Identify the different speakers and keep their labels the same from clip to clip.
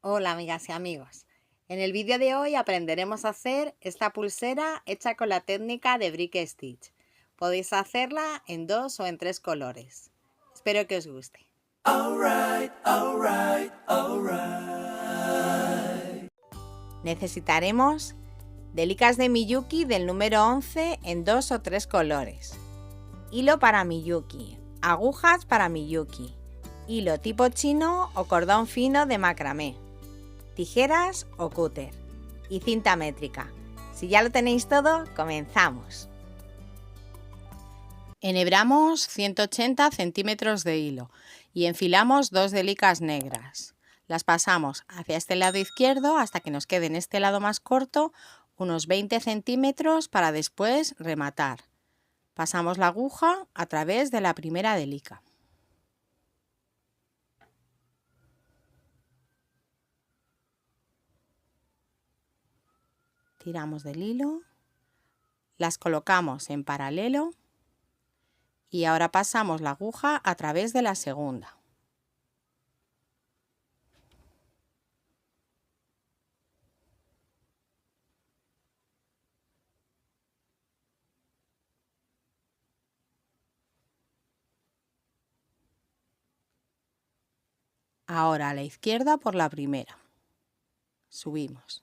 Speaker 1: Hola amigas y amigos. En el vídeo de hoy aprenderemos a hacer esta pulsera hecha con la técnica de Brick Stitch. Podéis hacerla en 2 o en 3 colores. Espero que os guste. Necesitaremos delicas de Miyuki del número 11 en 2 o 3 colores, hilo para Miyuki, agujas para Miyuki, hilo tipo chino o cordón fino de macramé, tijeras o cúter y cinta métrica. Si ya lo tenéis todo, comenzamos. Enhebramos 180 centímetros de hilo y enfilamos 2 delicas negras. Las pasamos hacia este lado izquierdo hasta que nos quede en este lado más corto unos 20 centímetros para después rematar. Pasamos la aguja a través de la primera delica. Tiramos del hilo, las colocamos en paralelo y ahora pasamos la aguja a través de la segunda. Ahora a la izquierda por la primera. Subimos.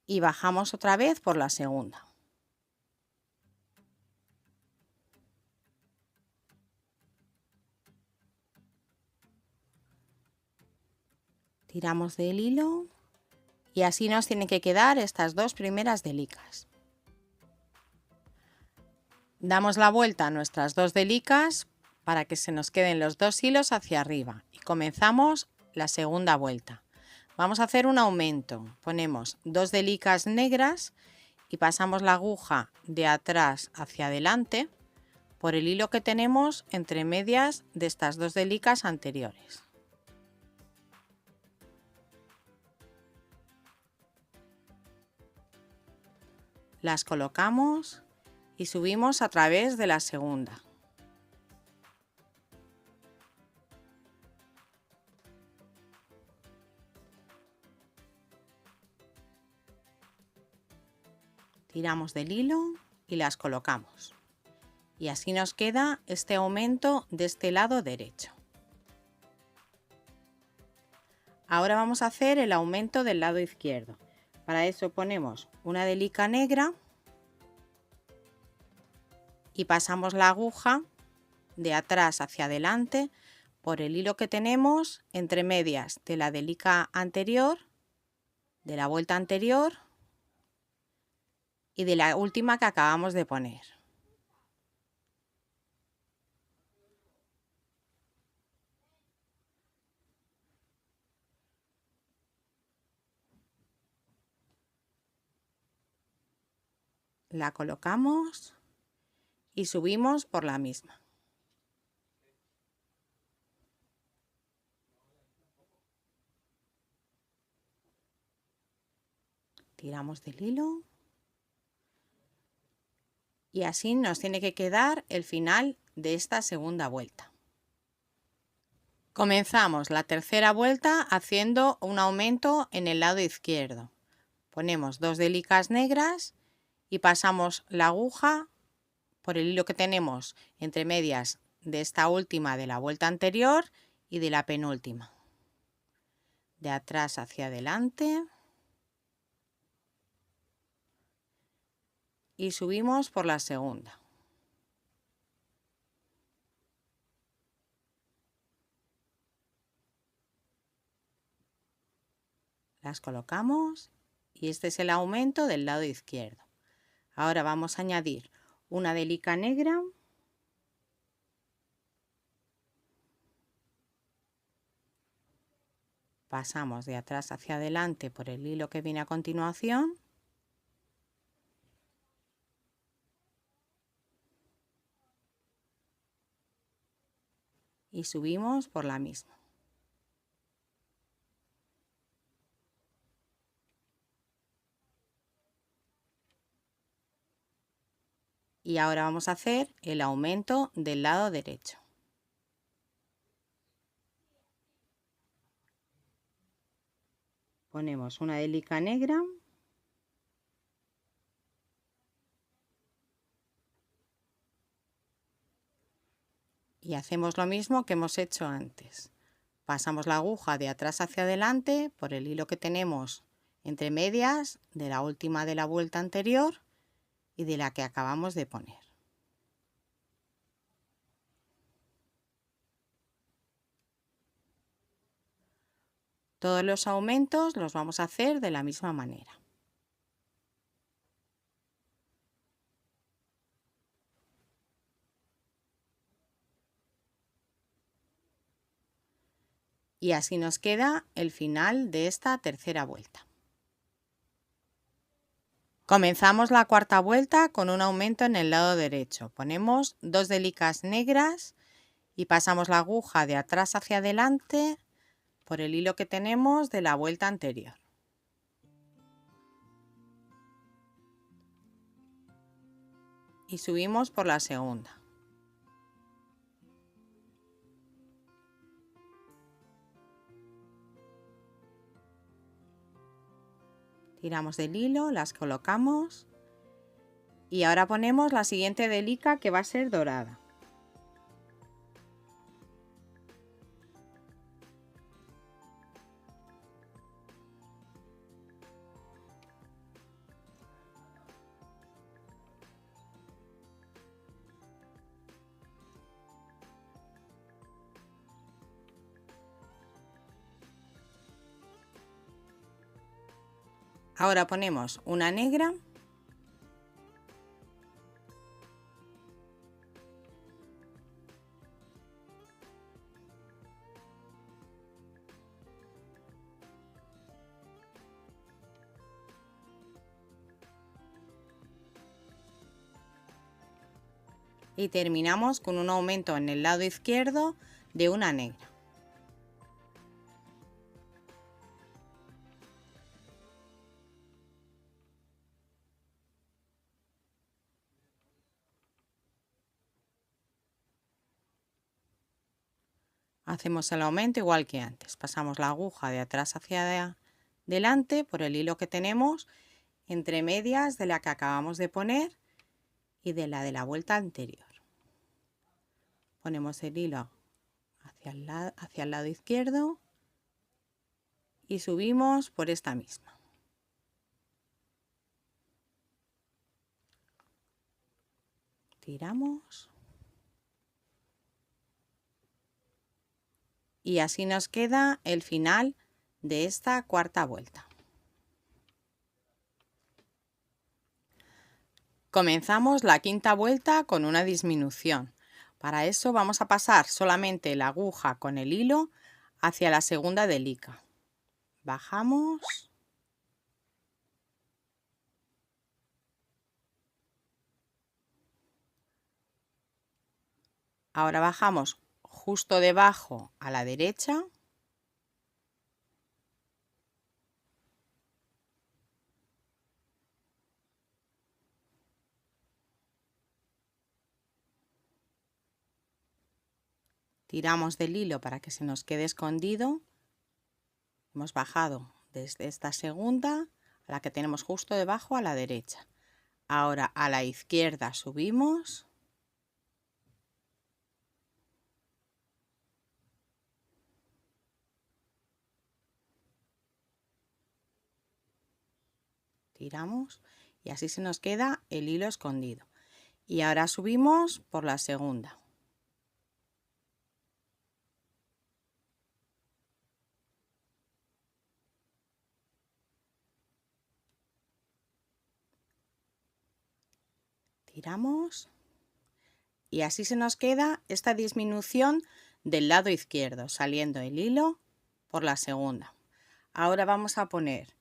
Speaker 1: Y bajamos otra vez por la segunda. Tiramos del hilo y así nos tienen que quedar estas dos primeras delicas. Damos la vuelta a nuestras dos delicas para que se nos queden los dos hilos hacia arriba y comenzamos la segunda vuelta. Vamos a hacer un aumento. Ponemos 2 delicas negras y pasamos la aguja de atrás hacia adelante por el hilo que tenemos entre medias de estas 2 delicas anteriores. Las colocamos y subimos a través de la segunda. Tiramos del hilo y las colocamos. Y así nos queda este aumento de este lado derecho. Ahora vamos a hacer el aumento del lado izquierdo. Para eso ponemos una delica negra y pasamos la aguja de atrás hacia adelante por el hilo que tenemos entre medias de la delica anterior, de la vuelta anterior y de la última que acabamos de poner. La colocamos y subimos por la misma. Tiramos del hilo y así nos tiene que quedar el final de esta segunda vuelta. Comenzamos la tercera vuelta haciendo un aumento en el lado izquierdo. Ponemos 2 delicas negras y pasamos la aguja por el hilo que tenemos entre medias de esta última de la vuelta anterior y de la penúltima. De atrás hacia adelante. Y subimos por la segunda. Las colocamos y este es el aumento del lado izquierdo. Ahora vamos a añadir una delica negra pasamos de atrás hacia adelante por el hilo que viene a continuación y subimos por la misma. Y ahora vamos a hacer el aumento del lado derecho. Ponemos una hélica negra y hacemos lo mismo que hemos hecho antes. Pasamos la aguja de atrás hacia adelante por el hilo que tenemos entre medias de la última de la vuelta anterior y de la que acabamos de poner. Todos los aumentos los vamos a hacer de la misma manera. Y así nos queda el final de esta tercera vuelta. Comenzamos la cuarta vuelta con un aumento en el lado derecho. Ponemos 2 delicas negras y pasamos la aguja de atrás hacia adelante por el hilo que tenemos de la vuelta anterior. Y subimos por la segunda. Tiramos del hilo, las colocamos y ahora ponemos la siguiente delica que va a ser dorada. Ahora ponemos una negra y terminamos con un aumento en el lado izquierdo de una negra. Hacemos el aumento igual que antes. Pasamos la aguja de atrás hacia adelante por el hilo que tenemos entre medias de la que acabamos de poner y de la vuelta anterior. Ponemos el hilo hacia el lado izquierdo y subimos por esta misma. Tiramos. Y así nos queda el final de esta cuarta vuelta. Comenzamos la quinta vuelta con una disminución. Para eso vamos a pasar solamente la aguja con el hilo hacia la segunda delica. Bajamos. Ahora bajamos justo debajo a la derecha. Tiramos del hilo para que se nos quede escondido. Hemos bajado desde esta segunda a la que tenemos justo debajo a la derecha. Ahora a la izquierda subimos. Tiramos y así se nos queda el hilo escondido. Y ahora subimos por la segunda. Tiramos y así se nos queda esta disminución del lado izquierdo, saliendo el hilo por la segunda. Ahora vamos a poner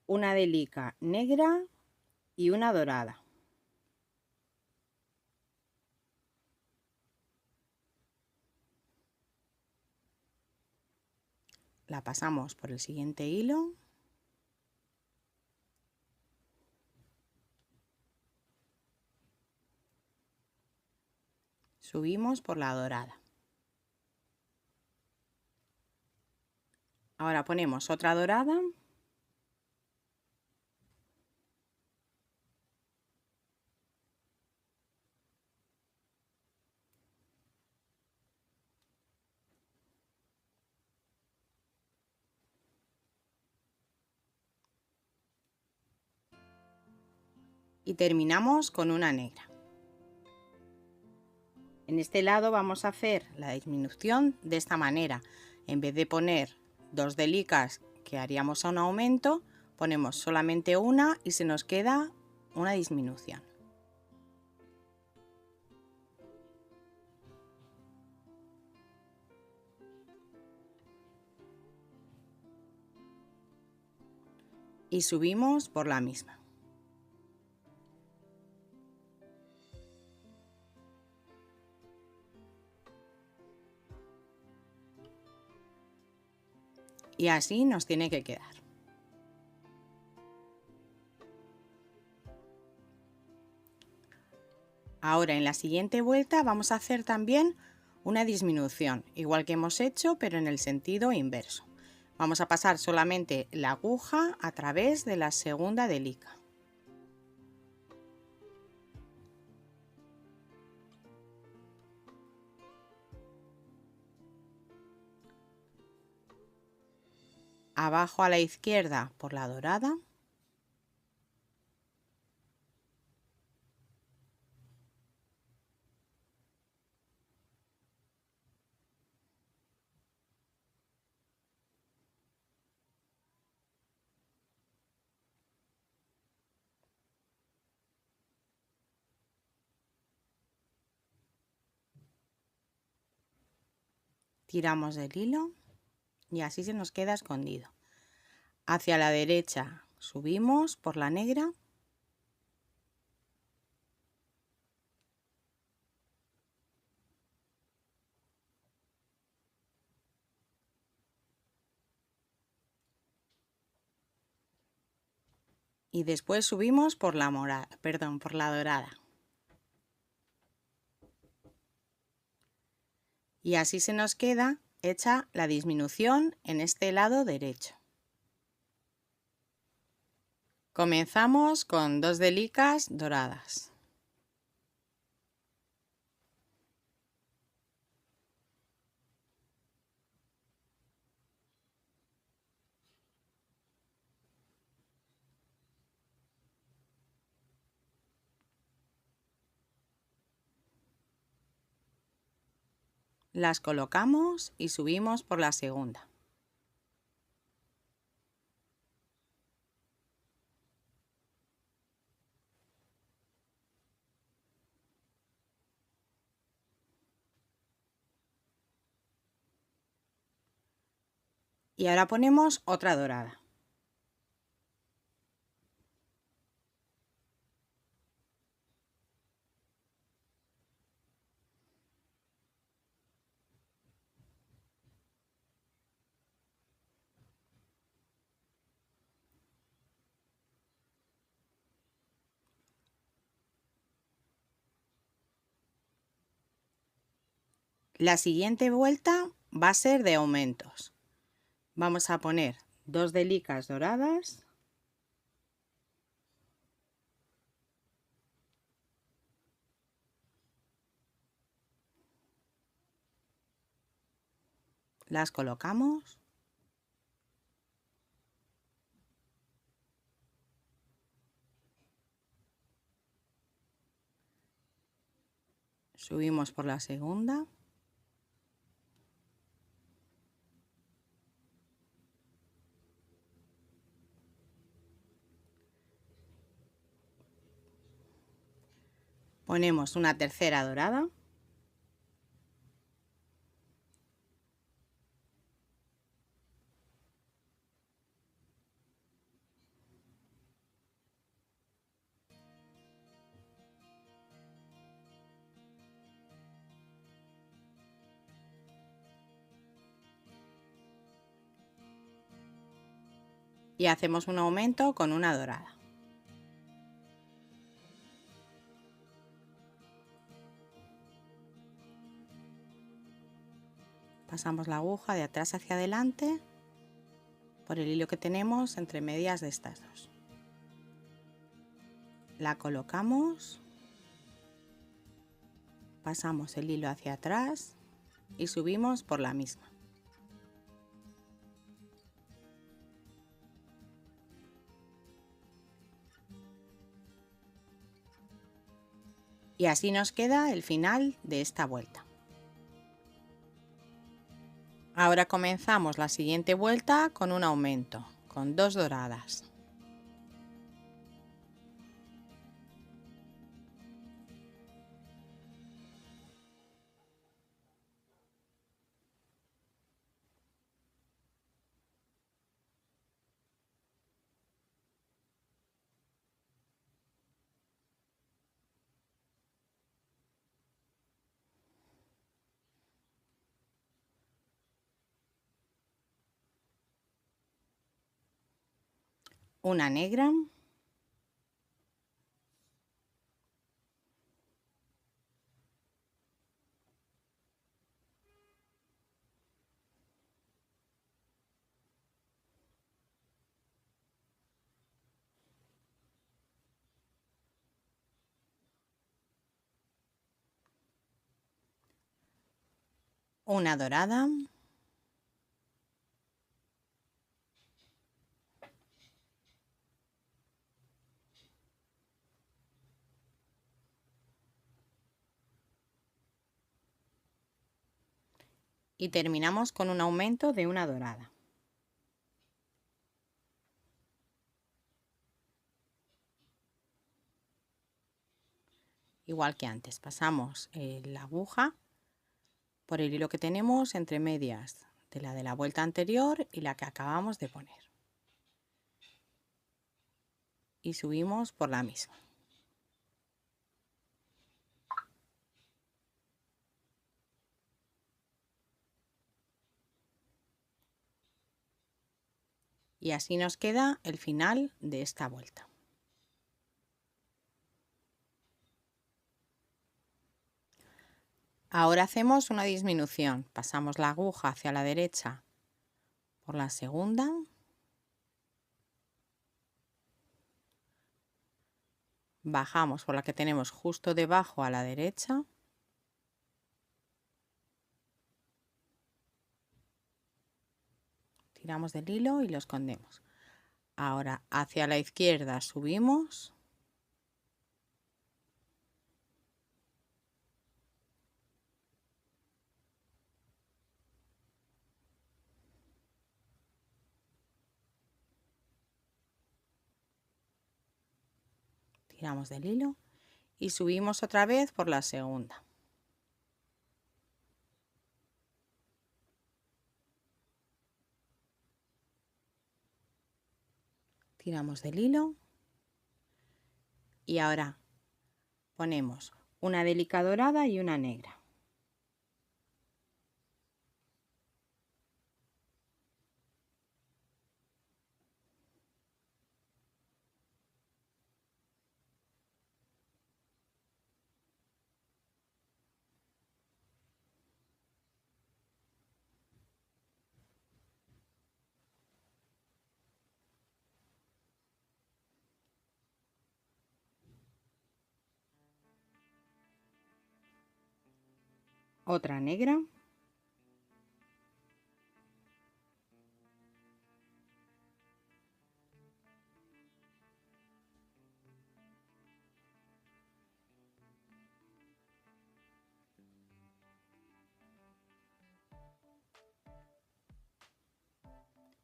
Speaker 1: una delica negra y una dorada. La pasamos por el siguiente hilo. Subimos por la dorada. Ahora ponemos otra dorada. Y terminamos con una negra. En este lado vamos a hacer la disminución de esta manera. En vez de poner 2 delicas que haríamos a un aumento, ponemos solamente una y se nos queda una disminución. Y subimos por la misma. Y así nos tiene que quedar. Ahora en la siguiente vuelta vamos a hacer también una disminución, igual que hemos hecho, pero en el sentido inverso. Vamos a pasar solamente la aguja a través de la segunda delica. Abajo a la izquierda por la dorada. Tiramos del hilo y así se nos queda escondido. Hacia la derecha subimos por la negra. Y después subimos por la por la dorada. Y así se nos queda hecha la disminución en este lado derecho. Comenzamos con 2 delicas doradas. Las colocamos y subimos por la segunda. Y ahora ponemos otra dorada. La siguiente vuelta va a ser de aumentos. Vamos a poner 2 delicas doradas. Las colocamos. Subimos por la segunda. Ponemos una tercera dorada. Y hacemos un aumento con una dorada. Pasamos la aguja de atrás hacia adelante por el hilo que tenemos entre medias de estas dos. La colocamos, pasamos el hilo hacia atrás y subimos por la misma. Y así nos queda el final de esta vuelta. Ahora comenzamos la siguiente vuelta con un aumento, con 2 doradas. Una negra, una dorada, y terminamos con un aumento de una dorada. Igual que antes, pasamos la aguja por el hilo que tenemos entre medias de la vuelta anterior y la que acabamos de poner. Y subimos por la misma. Y así nos queda el final de esta vuelta. Ahora hacemos una disminución. Pasamos la aguja hacia la derecha por la segunda. Bajamos por la que tenemos justo debajo a la derecha. Tiramos del hilo y lo escondemos. Ahora hacia la izquierda subimos. Tiramos del hilo y subimos otra vez por la segunda. Tiramos del hilo y ahora ponemos una délica dorada y una negra. Otra negra.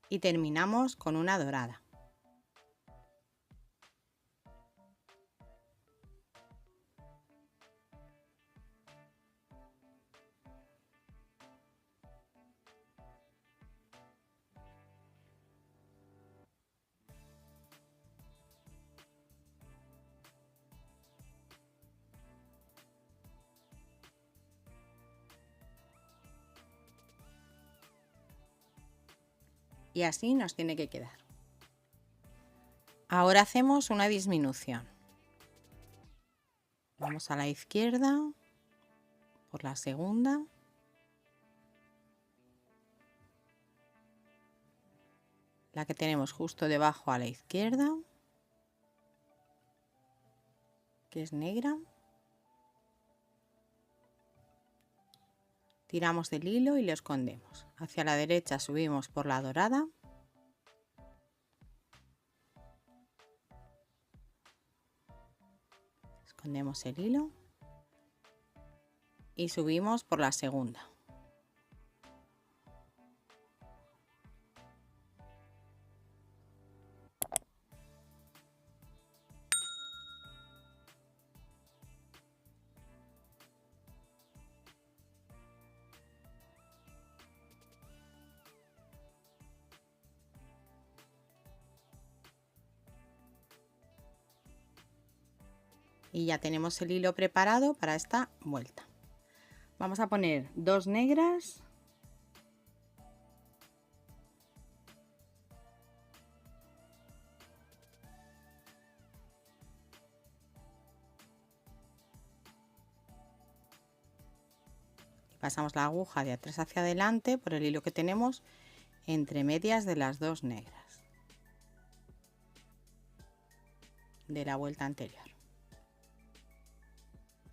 Speaker 1: Y terminamos con una dorada. Y así nos tiene que quedar. Ahora hacemos una disminución. Vamos a la izquierda por la segunda. la que tenemos justo debajo a la izquierda, que es negra. Tiramos del hilo y lo escondemos. Hacia la derecha subimos por la dorada. Escondemos el hilo y subimos por la segunda. Y ya tenemos el hilo preparado para esta vuelta. Vamos a poner 2 negras y pasamos la aguja de atrás hacia adelante por el hilo que tenemos entre medias de las 2 negras de la vuelta anterior.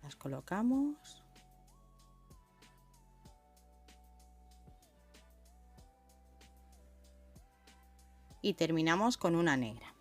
Speaker 1: Las colocamos y terminamos con una negra.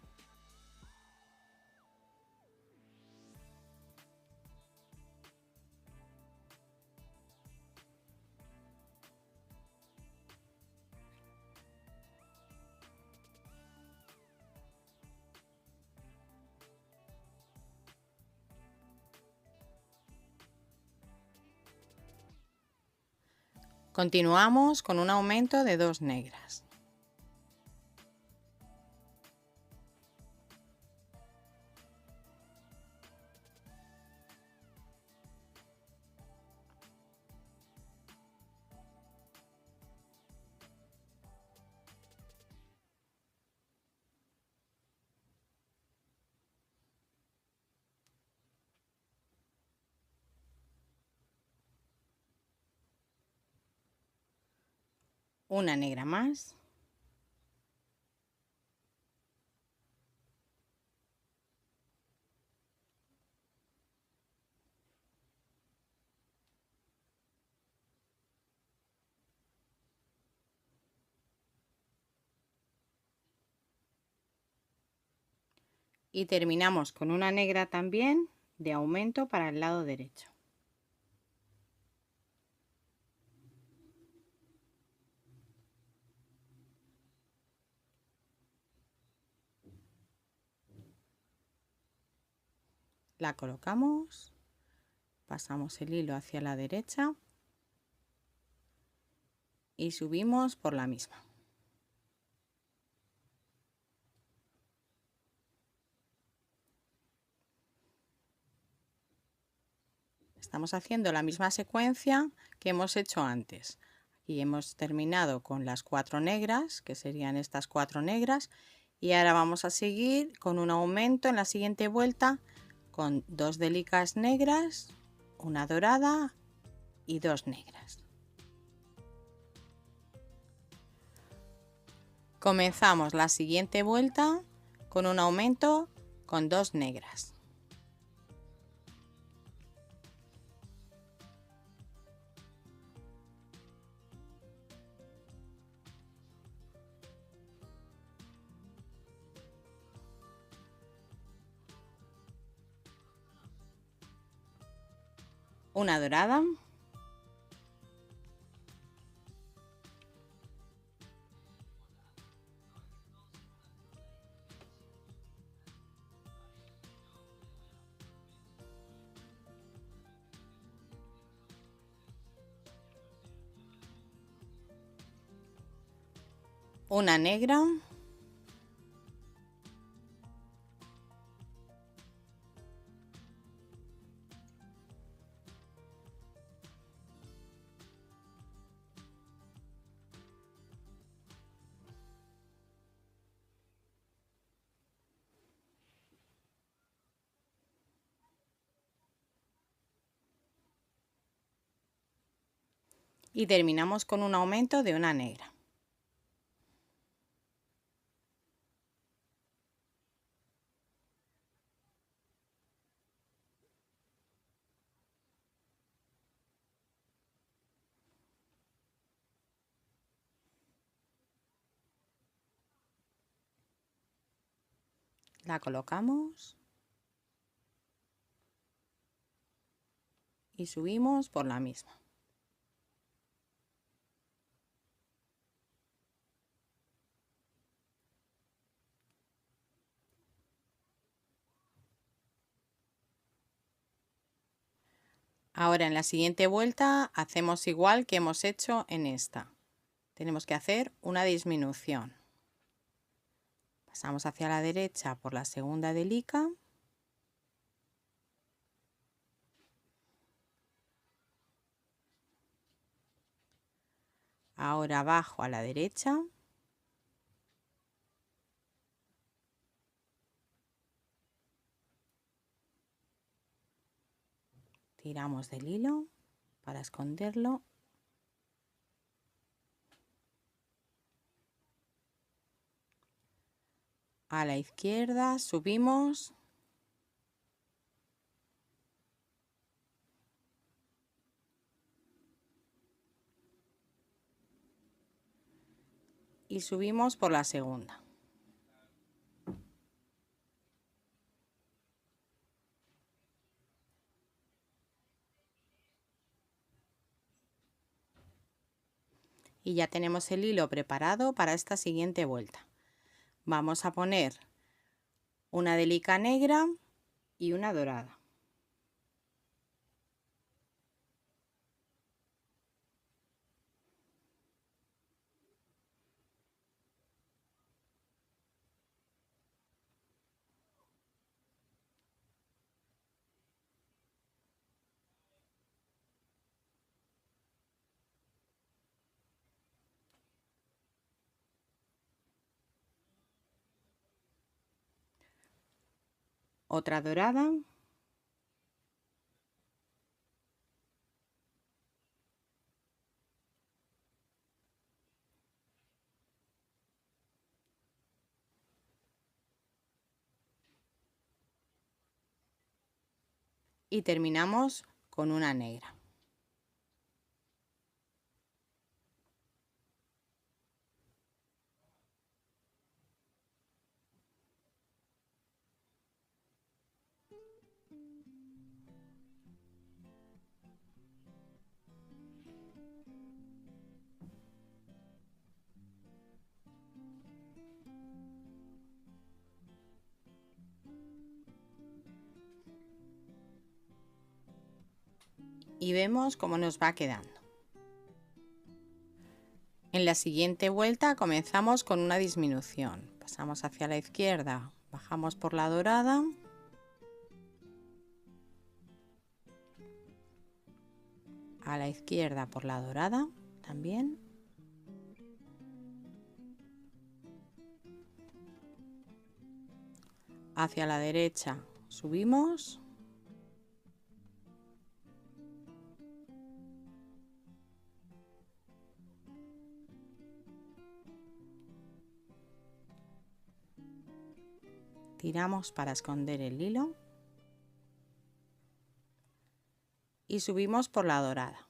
Speaker 1: Continuamos con un aumento de 2 negras. Una negra más. Y terminamos con una negra también de aumento para el lado derecho. La colocamos, pasamos el hilo hacia la derecha y subimos por la misma. Estamos haciendo la misma secuencia que hemos hecho antes. Aquí hemos terminado con las 4 negras, que serían estas 4 negras, y ahora vamos a seguir con un aumento en la siguiente vuelta con 2 delicas negras, una dorada y 2 negras. Comenzamos la siguiente vuelta con un aumento con 2 negras. Una dorada, una negra, y terminamos con un aumento de una negra. La colocamos y subimos por la misma. Ahora en la siguiente vuelta hacemos igual que hemos hecho en esta. Tenemos que hacer una disminución. Pasamos hacia la derecha por la segunda delica. Ahora bajo a la derecha. Tiramos del hilo para esconderlo. A la izquierda subimos. Y subimos por la segunda. Y ya tenemos el hilo preparado para esta siguiente vuelta. Vamos a poner una delica negra y una dorada. Otra dorada. Y terminamos con una negra. Y vemos cómo nos va quedando. En la siguiente vuelta comenzamos con una disminución. Pasamos hacia la izquierda, bajamos por la dorada. A la izquierda por la dorada también. Hacia la derecha subimos. Tiramos para esconder el hilo. Y subimos por la dorada.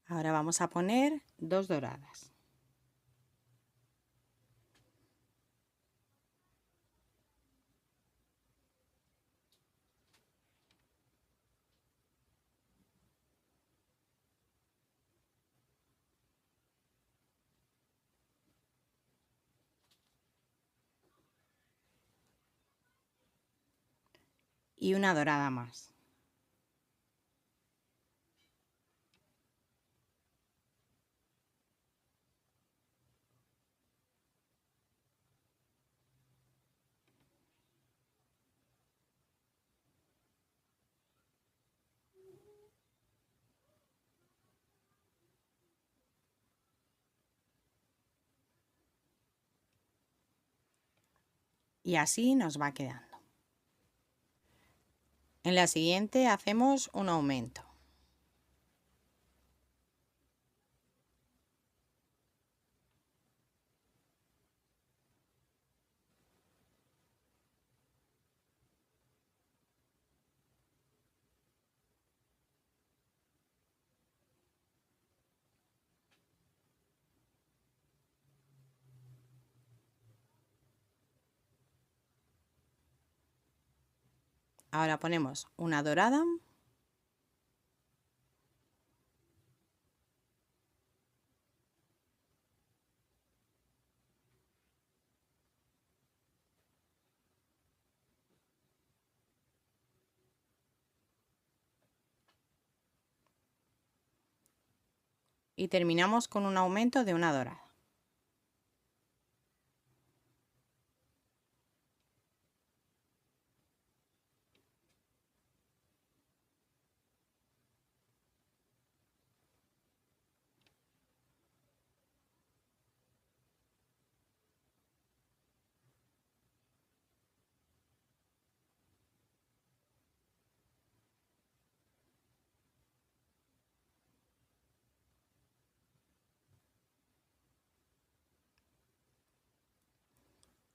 Speaker 1: Ahora vamos a poner dos doradas. Y una dorada más. Y así nos va quedando. En la siguiente hacemos un aumento. Ahora ponemos una dorada. Y terminamos con un aumento de una dorada.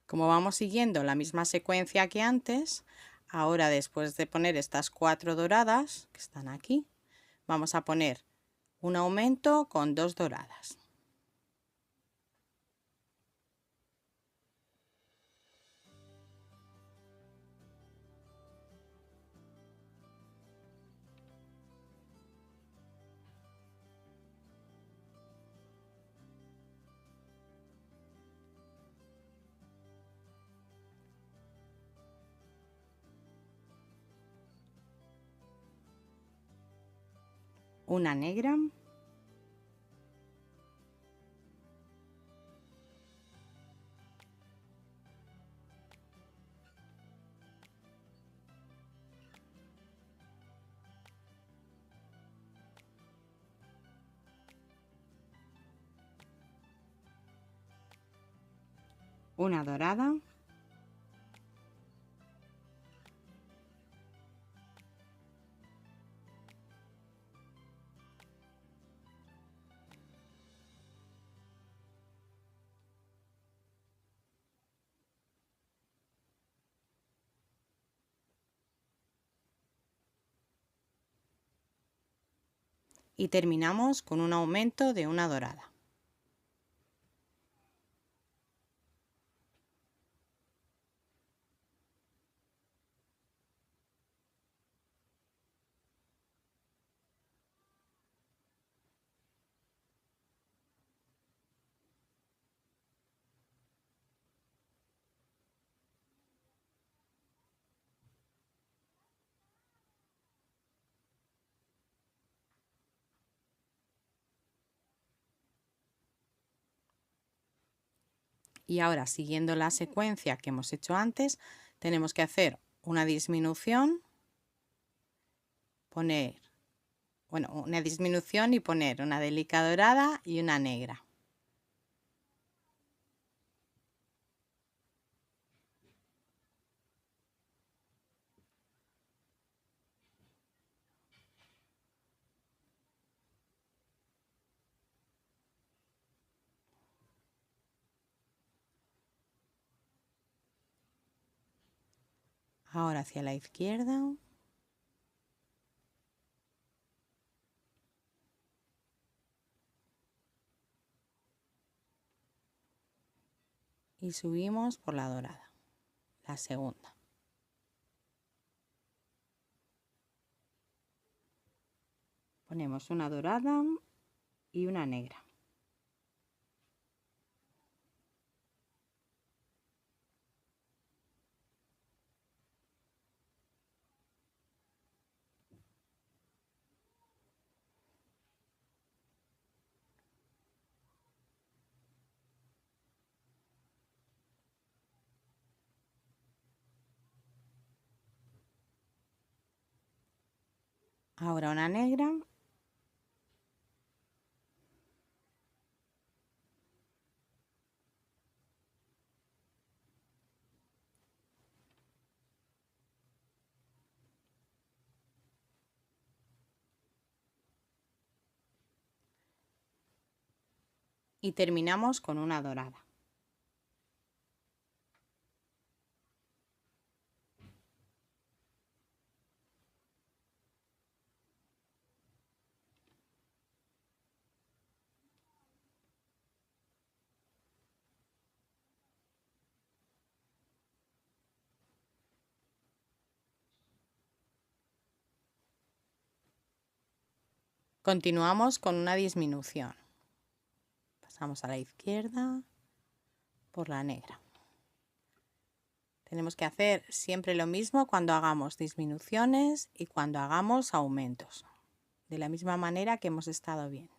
Speaker 1: Como vamos siguiendo la misma secuencia que antes, ahora después de poner estas 4 doradas que están aquí, vamos a poner un aumento con 2 doradas. Una negra. Una dorada. Y terminamos con un aumento de una dorada. Y ahora, siguiendo la secuencia que hemos hecho antes, tenemos que hacer una disminución, una disminución y poner una delica dorada y una negra. Ahora hacia la izquierda. Y subimos por la dorada, la segunda. Ponemos una dorada y una negra. Ahora una negra. Y terminamos con una dorada. Continuamos con una disminución. Pasamos a la izquierda por la negra. Tenemos que hacer siempre lo mismo cuando hagamos disminuciones y cuando hagamos aumentos, de la misma manera que hemos estado viendo.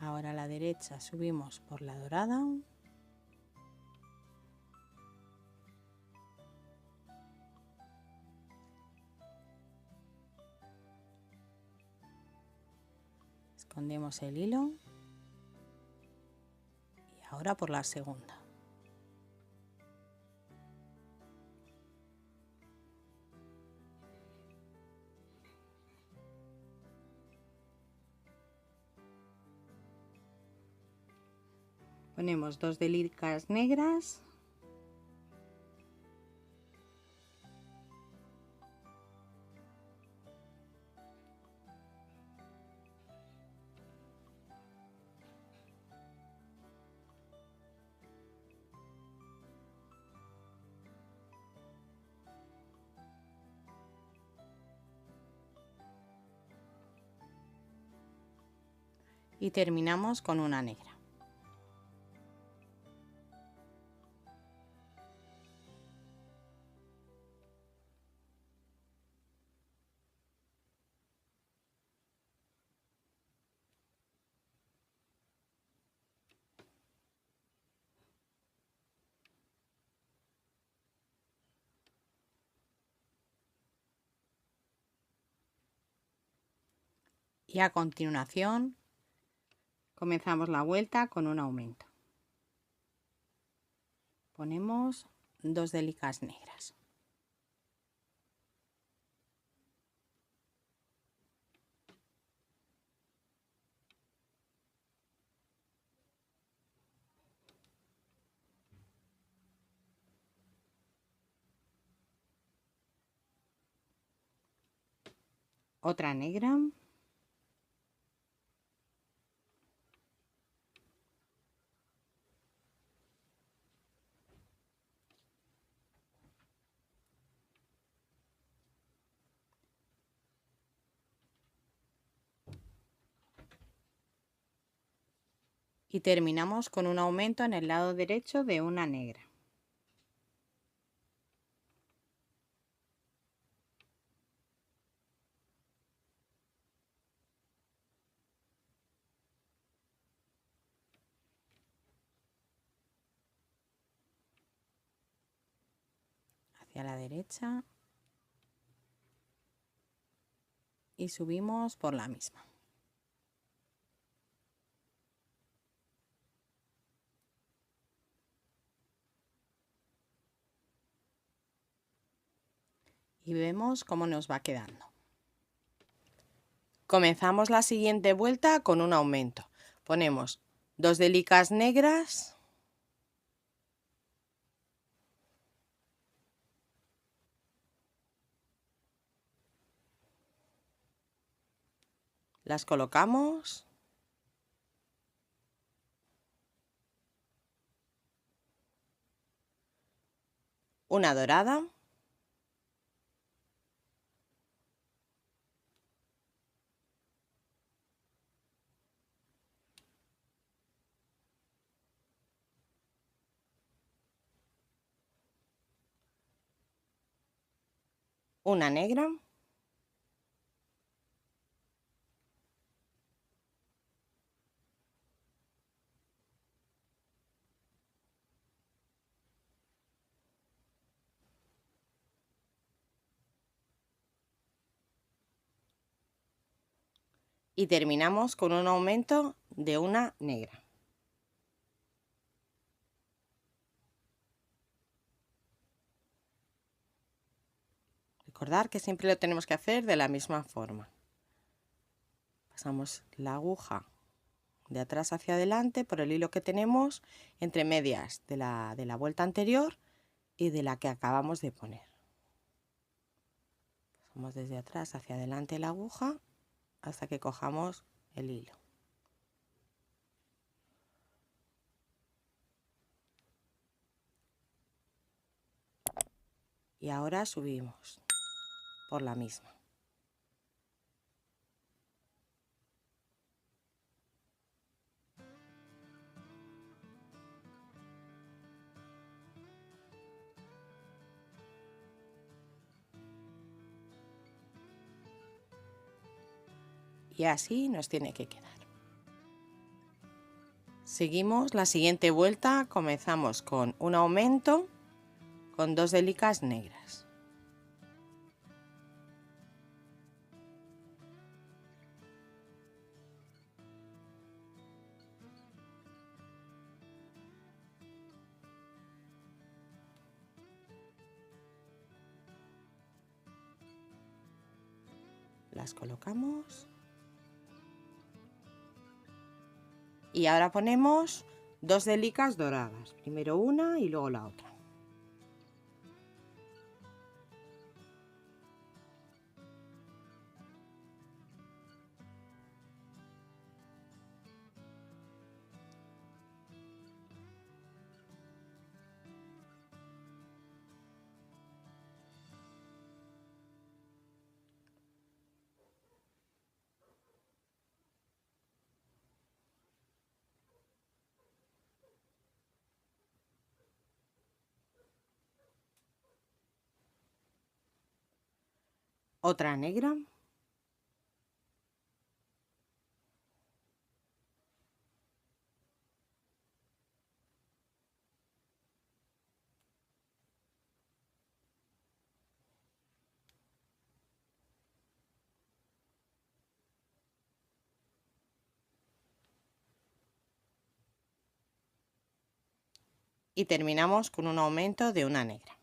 Speaker 1: Ahora a la derecha subimos por la dorada. Escondemos el hilo. Y ahora por la segunda. Ponemos 2 delicas negras. Y terminamos con una negra. Y a continuación comenzamos la vuelta con un aumento. Ponemos 2 delicas negras. Otra negra. Y terminamos con un aumento en el lado derecho de una negra. Hacia la derecha. Y subimos por la misma. Y vemos cómo nos va quedando. Comenzamos la siguiente vuelta con un aumento. Ponemos 2 delicas negras. Las colocamos. Una dorada. Una negra. Y terminamos con un aumento de una negra. Recordar que siempre lo tenemos que hacer de la misma forma. Pasamos la aguja de atrás hacia adelante por el hilo que tenemos entre medias de la vuelta anterior y de la que acabamos de poner. Pasamos desde atrás hacia adelante la aguja hasta que cojamos el hilo. Y ahora subimos por la misma. Y así nos tiene que quedar. Seguimos la siguiente vuelta, comenzamos con un aumento con 2 delicas negras. Las colocamos. Y ahora ponemos 2 delicas doradas, primero una y luego la otra. Otra negra. Y terminamos con un aumento de una negra.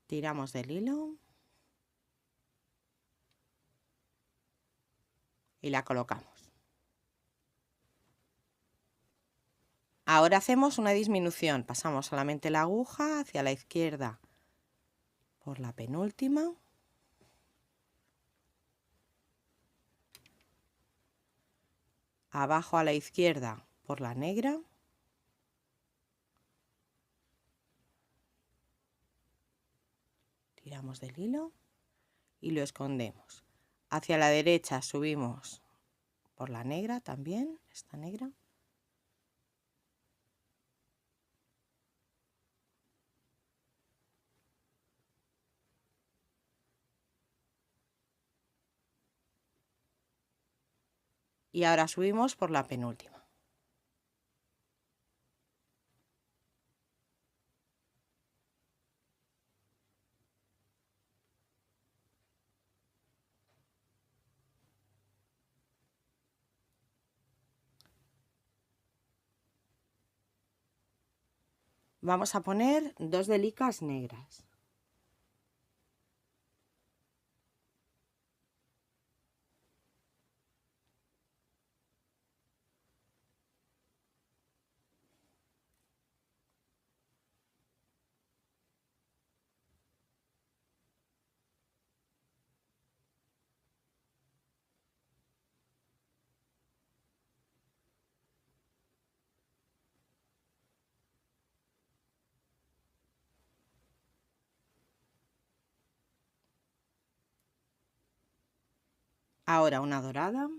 Speaker 1: Tiramos del hilo y la colocamos. Ahora hacemos una disminución, pasamos solamente la aguja hacia la izquierda por la penúltima, abajo a la izquierda por la negra, tiramos del hilo y lo escondemos. Hacia la derecha subimos por la negra también, esta negra. Y ahora subimos por la penúltima. Vamos a poner 2 delicas negras. Ahora una dorada.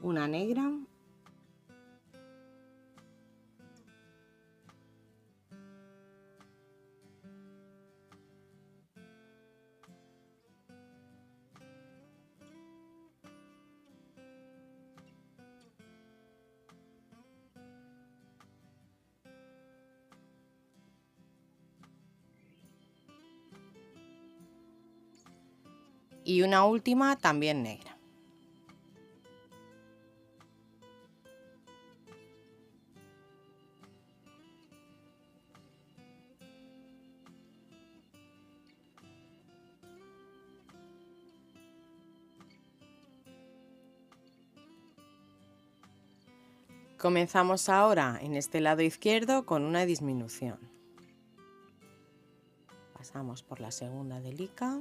Speaker 1: Una negra. y una última también negra. Comenzamos ahora en este lado izquierdo con una disminución. Pasamos por la segunda delica.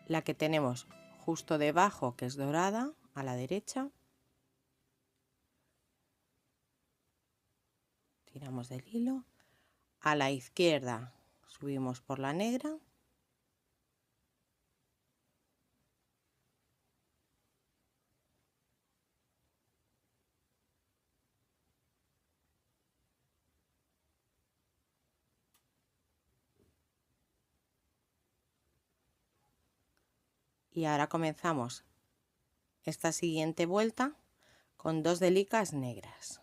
Speaker 1: La que tenemos justo debajo, que es dorada, a la derecha. Tiramos del hilo. A la izquierda subimos por la negra. Y ahora comenzamos esta siguiente vuelta con 2 delicas negras.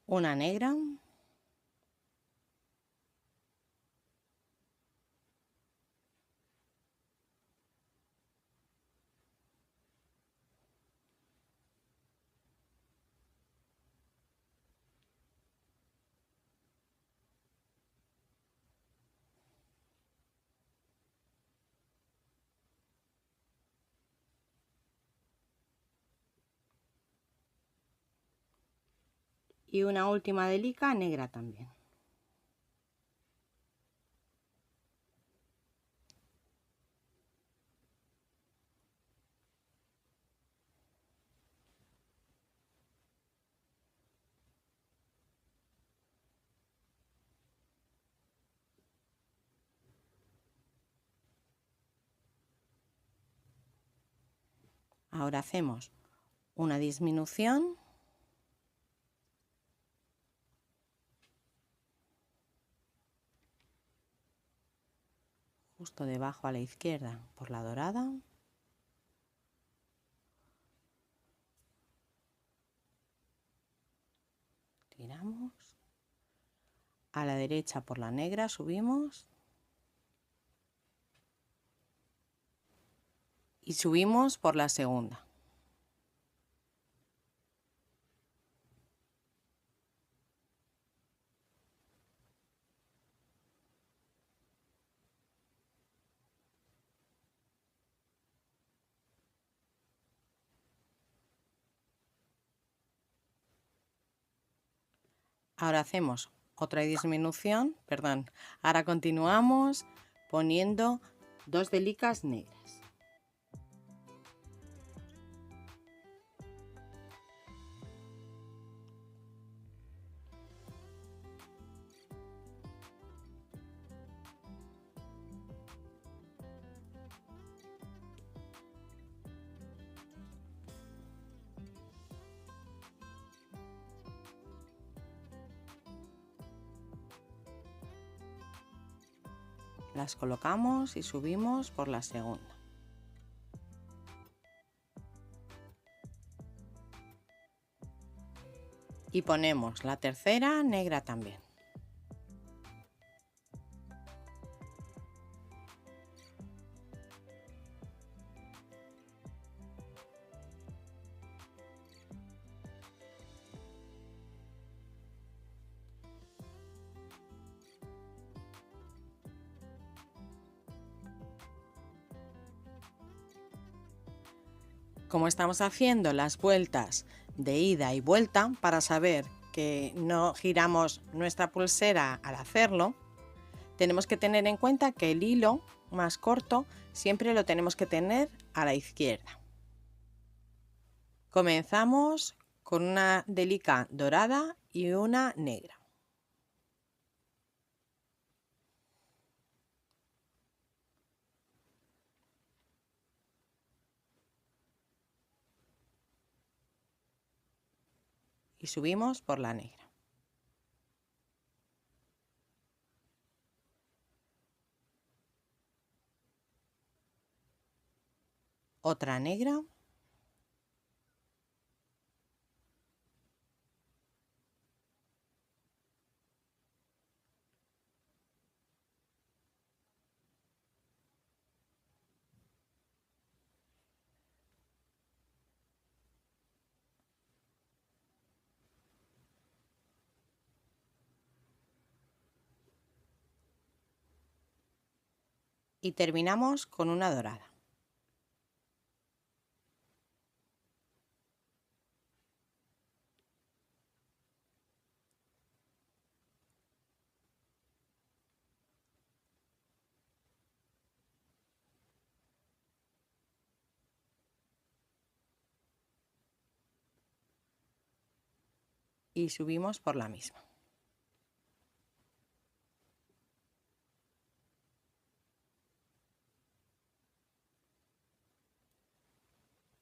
Speaker 1: Una negra. Y una última delica negra también. Ahora hacemos una disminución. Justo debajo a la izquierda por la dorada. Tiramos. A la derecha por la negra subimos. Y subimos por la segunda. Ahora hacemos otra disminución, perdón, ahora continuamos poniendo 2 delicas negras. Las colocamos y subimos por la segunda. Y ponemos la tercera negra también. Como estamos haciendo las vueltas de ida y vuelta para saber que no giramos nuestra pulsera al hacerlo, Tenemos que tener en cuenta que el hilo más corto siempre lo tenemos que tener a la izquierda. Comenzamos con una delica dorada y una negra. Y subimos por la negra. Otra negra. Y terminamos con una dorada. Y subimos por la misma.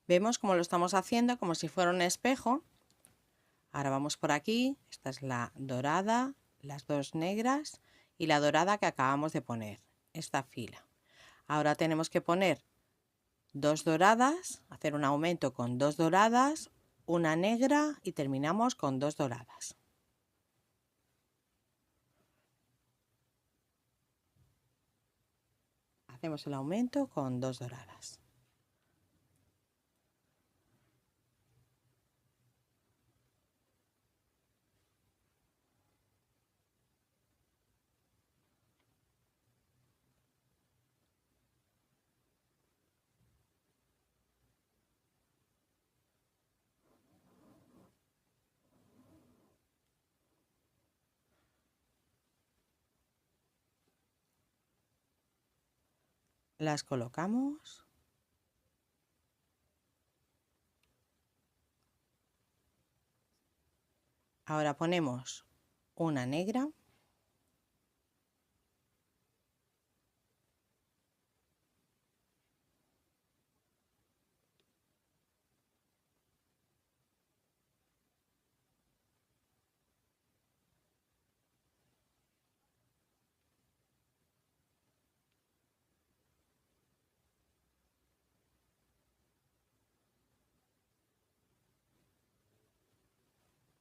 Speaker 1: Vemos cómo lo estamos haciendo como si fuera un espejo. Ahora vamos por aquí. Esta es la dorada, las dos negras y la dorada que acabamos de poner, esta fila. Ahora tenemos que poner dos doradas, hacer un aumento con dos doradas, una negra y terminamos con dos doradas. Hacemos el aumento con dos doradas. Las colocamos. Ahora ponemos una negra.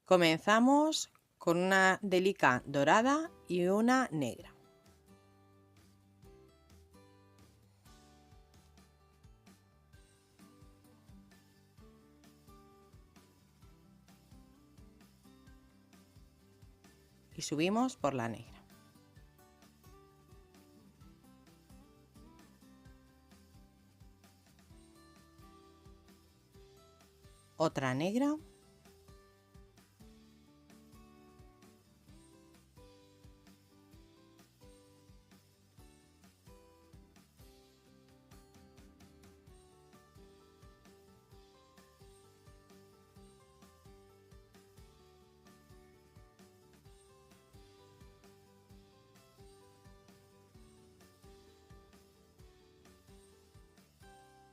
Speaker 1: Comenzamos con una delica dorada y una negra. Y subimos por la negra. Otra negra.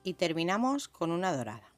Speaker 1: Y terminamos con una dorada.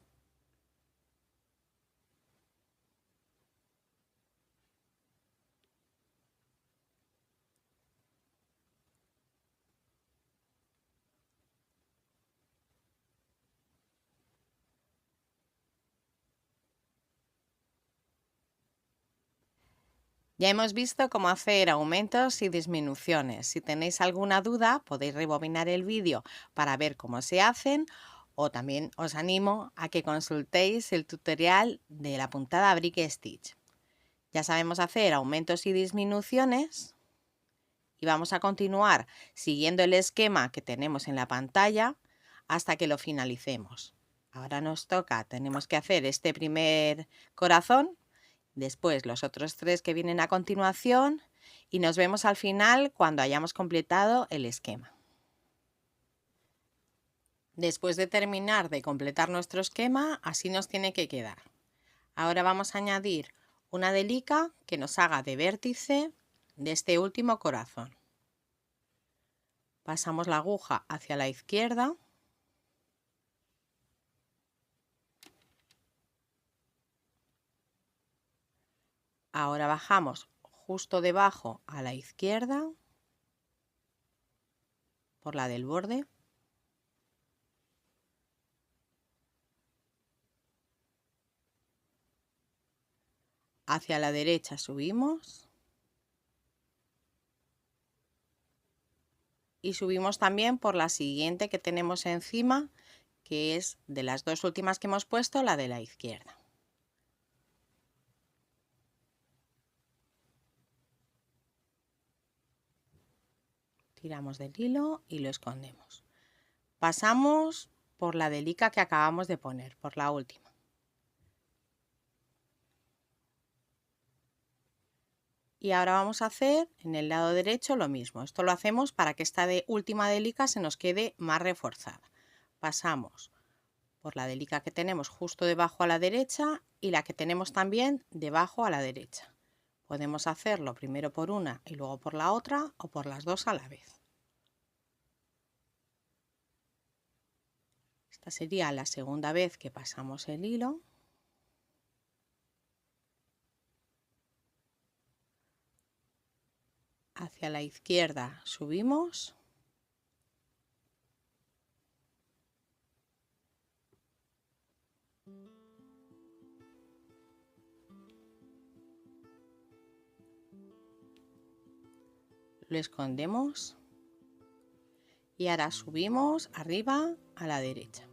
Speaker 1: Ya hemos visto cómo hacer aumentos y disminuciones. Si tenéis alguna duda, podéis rebobinar el vídeo para ver cómo se hacen, o también os animo a que consultéis el tutorial de la puntada Brick Stitch. Ya sabemos hacer aumentos y disminuciones y vamos a continuar siguiendo el esquema que tenemos en la pantalla hasta que lo finalicemos. Ahora nos toca, tenemos que hacer este primer corazón, después los otros tres que vienen a continuación Y nos vemos al final cuando hayamos completado el esquema. Después de terminar de completar nuestro esquema, así nos tiene que quedar. Ahora vamos a añadir una delica que nos haga de vértice de este último corazón. Pasamos la aguja hacia la izquierda. Ahora bajamos justo debajo a la izquierda por la del borde. Hacia la derecha subimos. Y subimos también por la siguiente que tenemos encima, que es de las dos últimas que hemos puesto, la de la izquierda. Tiramos del hilo y lo escondemos. Pasamos por la delica que acabamos de poner, por la última. Y ahora vamos a hacer en el lado derecho lo mismo. Esto lo hacemos para que esta última delica se nos quede más reforzada. Pasamos por la delica que tenemos justo debajo a la derecha y la que tenemos también debajo a la derecha. Podemos hacerlo primero por una y luego por la otra o por las dos a la vez. Esta sería la segunda vez que pasamos el hilo. Hacia la izquierda subimos. Lo escondemos. Y ahora subimos arriba a la derecha.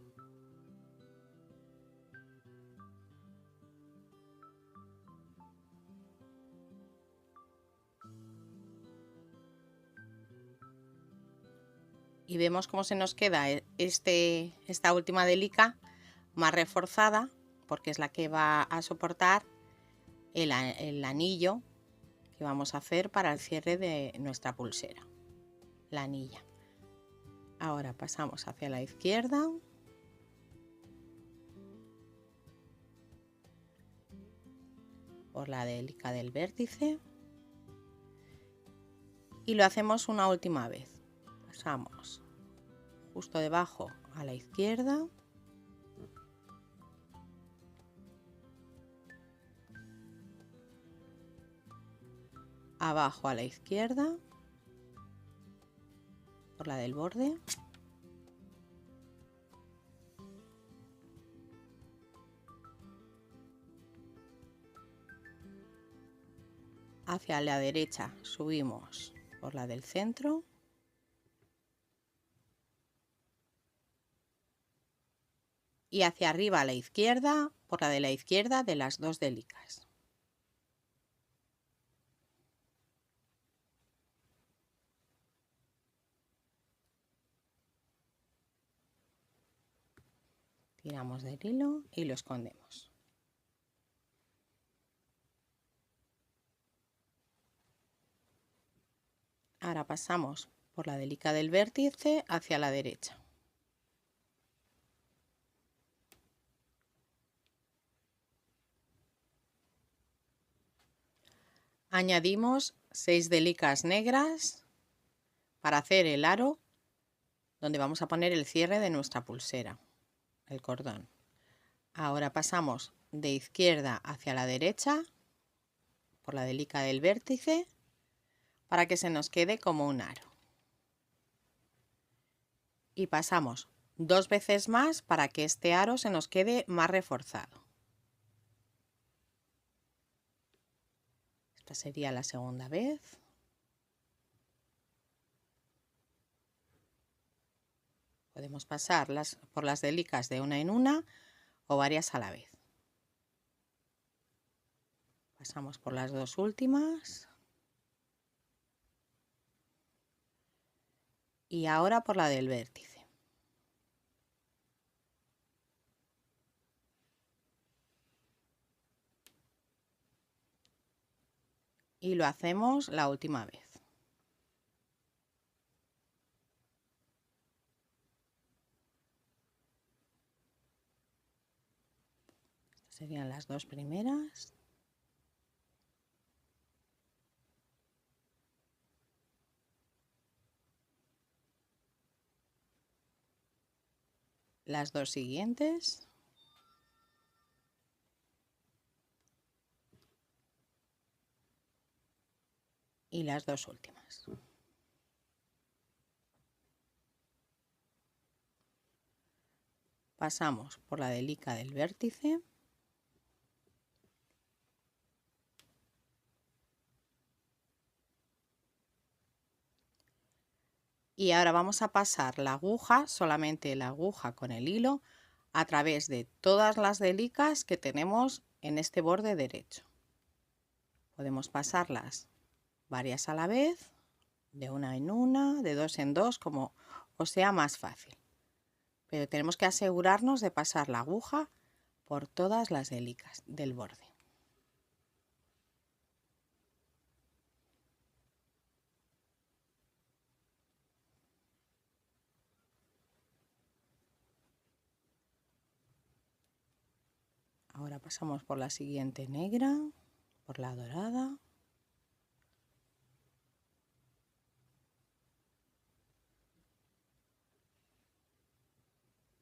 Speaker 1: Y vemos cómo se nos queda esta última delica más reforzada, porque es la que va a soportar el anillo que vamos a hacer para el cierre de nuestra pulsera, la anilla. Ahora pasamos hacia la izquierda. Por la delica del vértice. Y lo hacemos una última vez. Pasamos justo debajo a la izquierda. Abajo a la izquierda. Por la del borde. Hacia la derecha subimos por la del centro. Y hacia arriba a la izquierda, por la de la izquierda de las dos delicas. Tiramos del hilo y lo escondemos. Ahora pasamos por la delica del vértice hacia la derecha. Añadimos 6 delicas negras para hacer el aro donde vamos a poner el cierre de nuestra pulsera, el cordón. Ahora pasamos de izquierda hacia la derecha por la delica del vértice para que se nos quede como un aro. Y pasamos 2 veces más para que este aro se nos quede más reforzado. Esta sería la segunda vez. Podemos pasar por las delicas de una en una o varias a la vez. Pasamos por las dos últimas. Y ahora por la del vértice. y lo hacemos la última vez. Estas serían las dos primeras. Las dos siguientes. Y las dos últimas. Pasamos por la delica del vértice. Y ahora vamos a pasar la aguja, solamente la aguja con el hilo, a través de todas las delicas que tenemos en este borde derecho. Podemos pasarlas varias a la vez, de una en una, de dos en dos, como os sea más fácil. Pero tenemos que asegurarnos de pasar la aguja por todas las delicas del borde. Ahora pasamos por la siguiente negra, por la dorada.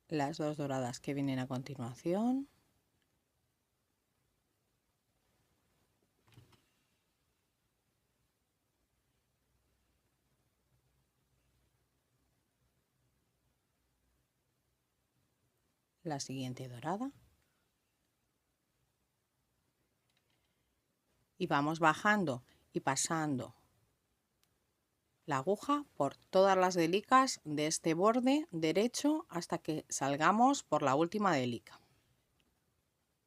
Speaker 1: Las dos doradas que vienen a continuación. La siguiente dorada. Y vamos bajando y pasando la aguja por todas las delicas de este borde derecho hasta que salgamos por la última delica.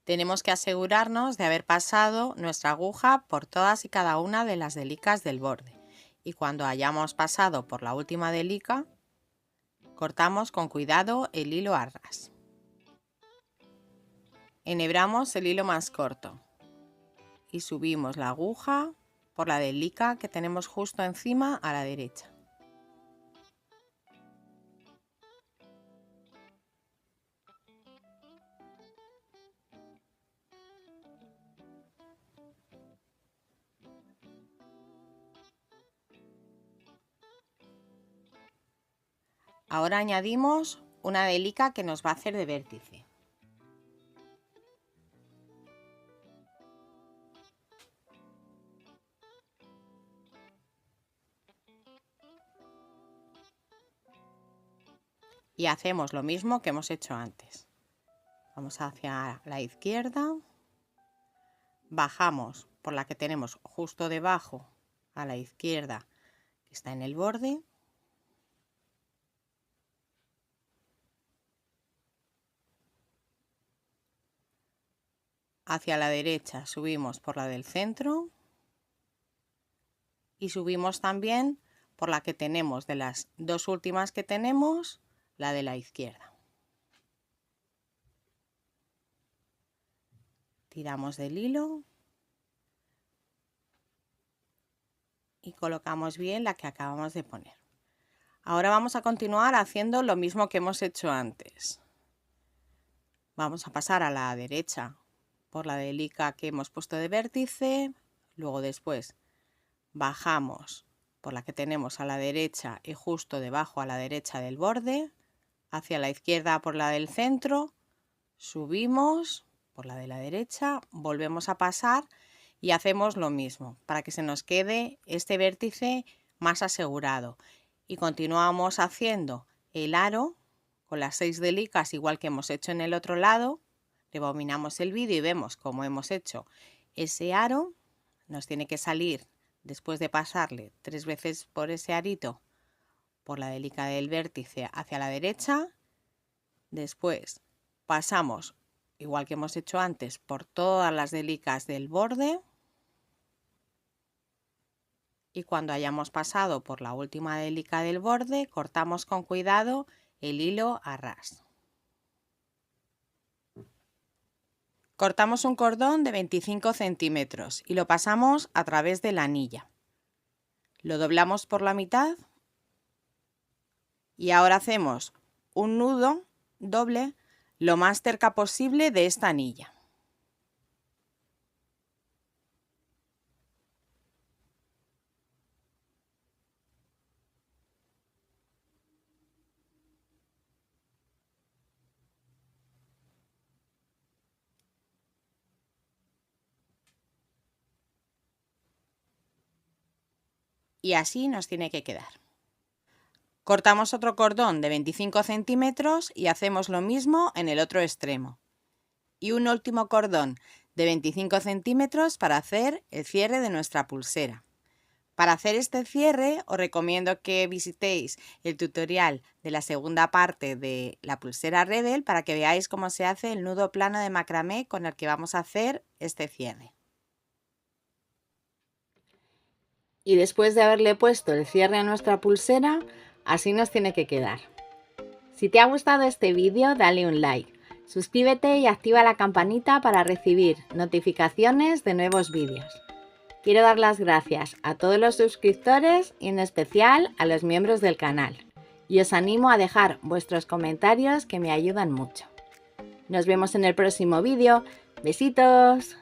Speaker 1: Tenemos que asegurarnos de haber pasado nuestra aguja por todas y cada una de las delicas del borde. Y cuando hayamos pasado por la última delica, cortamos con cuidado el hilo a ras. Enhebramos el hilo más corto y subimos la aguja por la delica que tenemos justo encima a la derecha. Ahora añadimos una delica que nos va a hacer de vértice. Y hacemos lo mismo que hemos hecho antes. Vamos hacia la izquierda, bajamos por la que tenemos justo debajo a la izquierda, que está en el borde. Hacia la derecha subimos por la del centro y subimos también por la que tenemos de las dos últimas que tenemos, la de la izquierda. Tiramos del hilo y colocamos bien la que acabamos de poner. Ahora vamos a continuar haciendo lo mismo que hemos hecho antes. Vamos a pasar a la derecha por la delica que hemos puesto de vértice, luego después bajamos por la que tenemos a la derecha y justo debajo a la derecha del borde, hacia la izquierda por la del centro, subimos por la de la derecha, volvemos a pasar y hacemos lo mismo para que se nos quede este vértice más asegurado. Y continuamos haciendo el aro con las 6 delicas igual que hemos hecho en el otro lado. Rebobinamos el vídeo y vemos cómo hemos hecho ese aro. Nos tiene que salir, después de pasarle 3 veces por ese arito, por la delica del vértice hacia la derecha. Después pasamos, igual que hemos hecho antes, por todas las delicas del borde. Y cuando hayamos pasado por la última delica del borde, cortamos con cuidado el hilo a ras. Cortamos un cordón de 25 centímetros y lo pasamos a través de la anilla. Lo doblamos por la mitad y ahora hacemos un nudo doble lo más cerca posible de esta anilla. Y así nos tiene que quedar. Cortamos otro cordón de 25 centímetros y hacemos lo mismo en el otro extremo. Y un último cordón de 25 centímetros para hacer el cierre de nuestra pulsera. Para hacer este cierre os recomiendo que visitéis el tutorial de la segunda parte de la pulsera Rebel para que veáis cómo se hace el nudo plano de macramé con el que vamos a hacer este cierre. Y después de haberle puesto el cierre a nuestra pulsera, así nos tiene que quedar. Si te ha gustado este vídeo, dale un like, suscríbete y activa la campanita para recibir notificaciones de nuevos vídeos. Quiero dar las gracias a todos los suscriptores y en especial a los miembros del canal. Y os animo a dejar vuestros comentarios que me ayudan mucho. Nos vemos en el próximo vídeo. ¡Besitos!